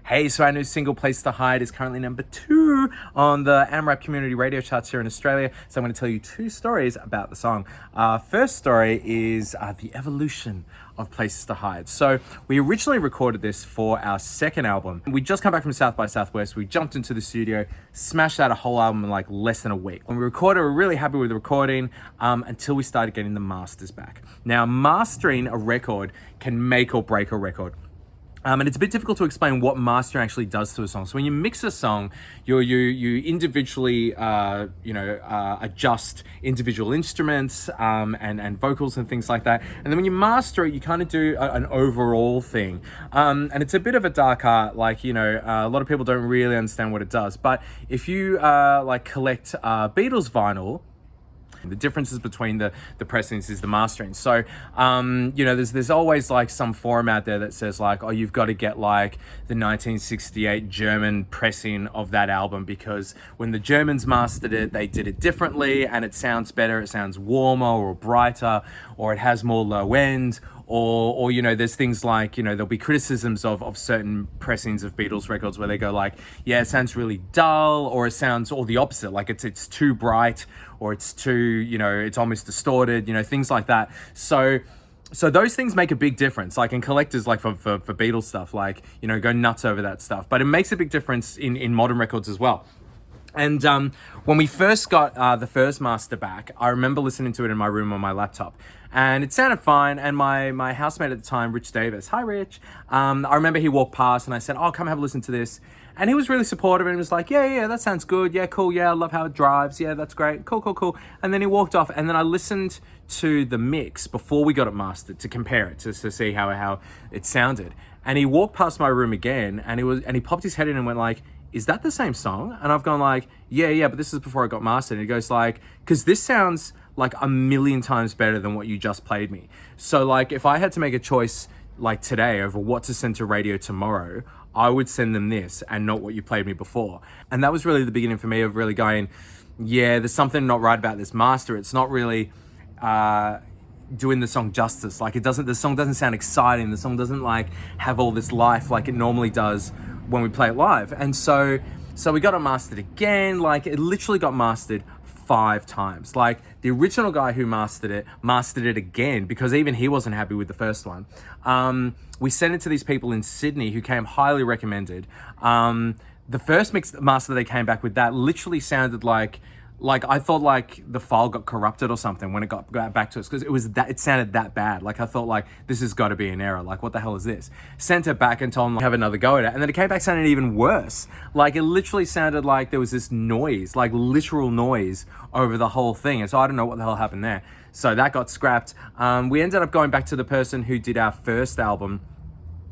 Hey, so our new single, Place to Hide, is currently number 2 on the AMRAP community radio charts here in Australia. So I'm going to tell you 2 stories about the song. First story is the evolution of Places to Hide. So we originally recorded this for our second album. We just come back from South by Southwest. We jumped into the studio, smashed out a whole album in like less than a week. When we recorded, we were really happy with the recording until we started getting the masters back. Now, mastering a record can make or break a record. And it's a bit difficult to explain what mastering actually does to a song. So when you mix a song, you individually, adjust individual instruments and vocals and things like that. And then when you master it, you kind of do an overall thing. And it's a bit of a dark art. A lot of people don't really understand what it does. But if you collect Beatles vinyl, the differences between the pressings is the mastering. So, there's always like some forum out there that says like, oh, you've got to get like the 1968 German pressing of that album because when the Germans mastered it, they did it differently and it sounds better, it sounds warmer or brighter, or it has more low end. Or there's things like, there'll be criticisms of certain pressings of Beatles records where they go like, yeah, it sounds really dull, or it sounds all the opposite, like it's too bright, or it's too, it's almost distorted, things like that. So those things make a big difference. Like in collectors, like for Beatles stuff, like, go nuts over that stuff. But it makes a big difference in modern records as well. And when we first got the first master back, I remember listening to it in my room on my laptop. And it sounded fine. And my housemate at the time, Rich Davis, hi Rich, I remember he walked past and I said, oh, come have a listen to this. And he was really supportive and he was like, yeah, that sounds good. Yeah, cool. Yeah, I love how it drives. Yeah, that's great. Cool. And then he walked off. And then I listened to the mix before we got it mastered to compare it, to see how it sounded. And he walked past my room again and he popped his head in and went like, is that the same song? And I've gone like, yeah, but this is before I got mastered. And he goes like, because this sounds like a million times better than what you just played me. So like, if I had to make a choice like today over what to send to radio tomorrow, I would send them this and not what you played me before. And that was really the beginning for me of really going, yeah, there's something not right about this master. It's not really doing the song justice. Like the song doesn't sound exciting. The song doesn't like have all this life like it normally does when we play it live. And so we got it mastered again. Like it literally got mastered 5 times. Like the original guy who mastered it again because even he wasn't happy with the first one. We sent it to these people in Sydney who came highly recommended. The first master they came back with that literally sounded like I thought like the file got corrupted or something when it got back to us because it sounded that bad. Like I thought like this has got to be an error. Like what the hell is this? Sent it back and told them have another go at it, and then it came back sounding even worse. Like it literally sounded like there was this noise, like literal noise over the whole thing. And so I don't know what the hell happened there. So that got scrapped. We ended up going back to the person who did our first album.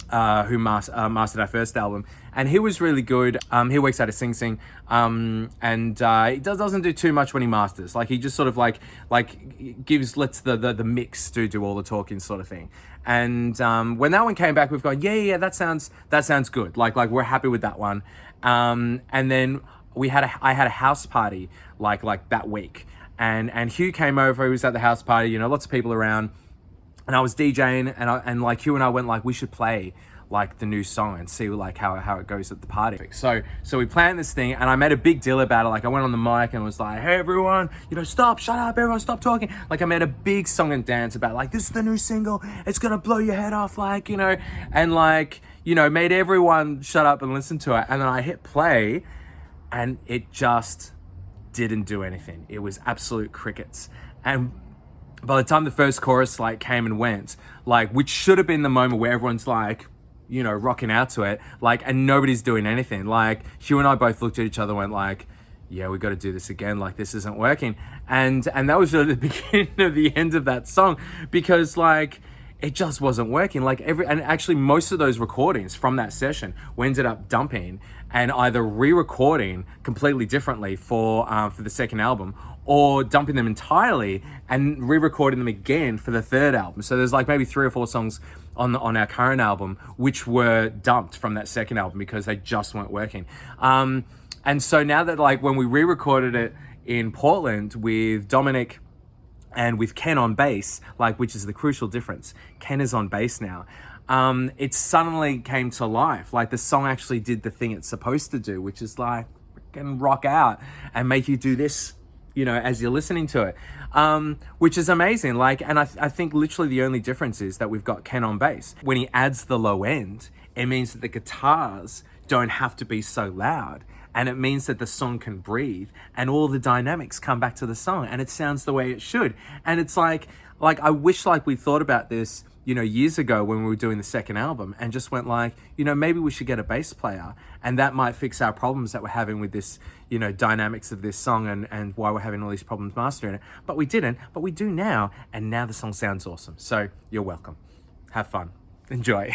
Who mastered our first album, and he was really good. He works out of Sing Sing, and he doesn't do too much when he masters. Like he just sort of lets the mix do all the talking sort of thing. And when that one came back, we've gone, yeah, that sounds good. Like we're happy with that one. And then I had a house party like that week, and Hugh came over. He was at the house party. Lots of people around. And I was DJing, and like Hugh and I went like, we should play like the new song and see like how it goes at the party. So we planned this thing, and I made a big deal about it. Like I went on the mic and was like, hey everyone, stop, shut up, everyone stop talking. Like I made a big song and dance about like, this is the new single, it's gonna blow your head off, like, and like, made everyone shut up and listen to it. And then I hit play and it just didn't do anything. It was absolute crickets. And by the time the first chorus like came and went, like which should have been the moment where everyone's like, rocking out to it, like, and nobody's doing anything. Like Hugh and I both looked at each other and went like, yeah, we got to do this again. Like this isn't working. And that was really the beginning of the end of that song because like it just wasn't working. Like and actually most of those recordings from that session we ended up dumping and either re-recording completely differently for the second album, or dumping them entirely and re-recording them again for the third album. So there's like maybe 3 or 4 songs on our current album which were dumped from that second album because they just weren't working. And so now that like when we re-recorded it in Portland with Dominic and with Ken on bass, like, which is the crucial difference, Ken is on bass now. it suddenly came to life. Like the song actually did the thing it's supposed to do, which is like freaking rock out and make you do this, as you're listening to it, which is amazing. Like, and I think literally the only difference is that we've got Ken on bass. When he adds the low end, it means that the guitars don't have to be so loud. And it means that the song can breathe and all the dynamics come back to the song and it sounds the way it should. And it's like I wish like we thought about this, years ago when we were doing the second album and just went like, maybe we should get a bass player and that might fix our problems that we're having with this, dynamics of this song and why we're having all these problems mastering it. But we didn't, but we do now. And now the song sounds awesome. So you're welcome. Have fun. Enjoy.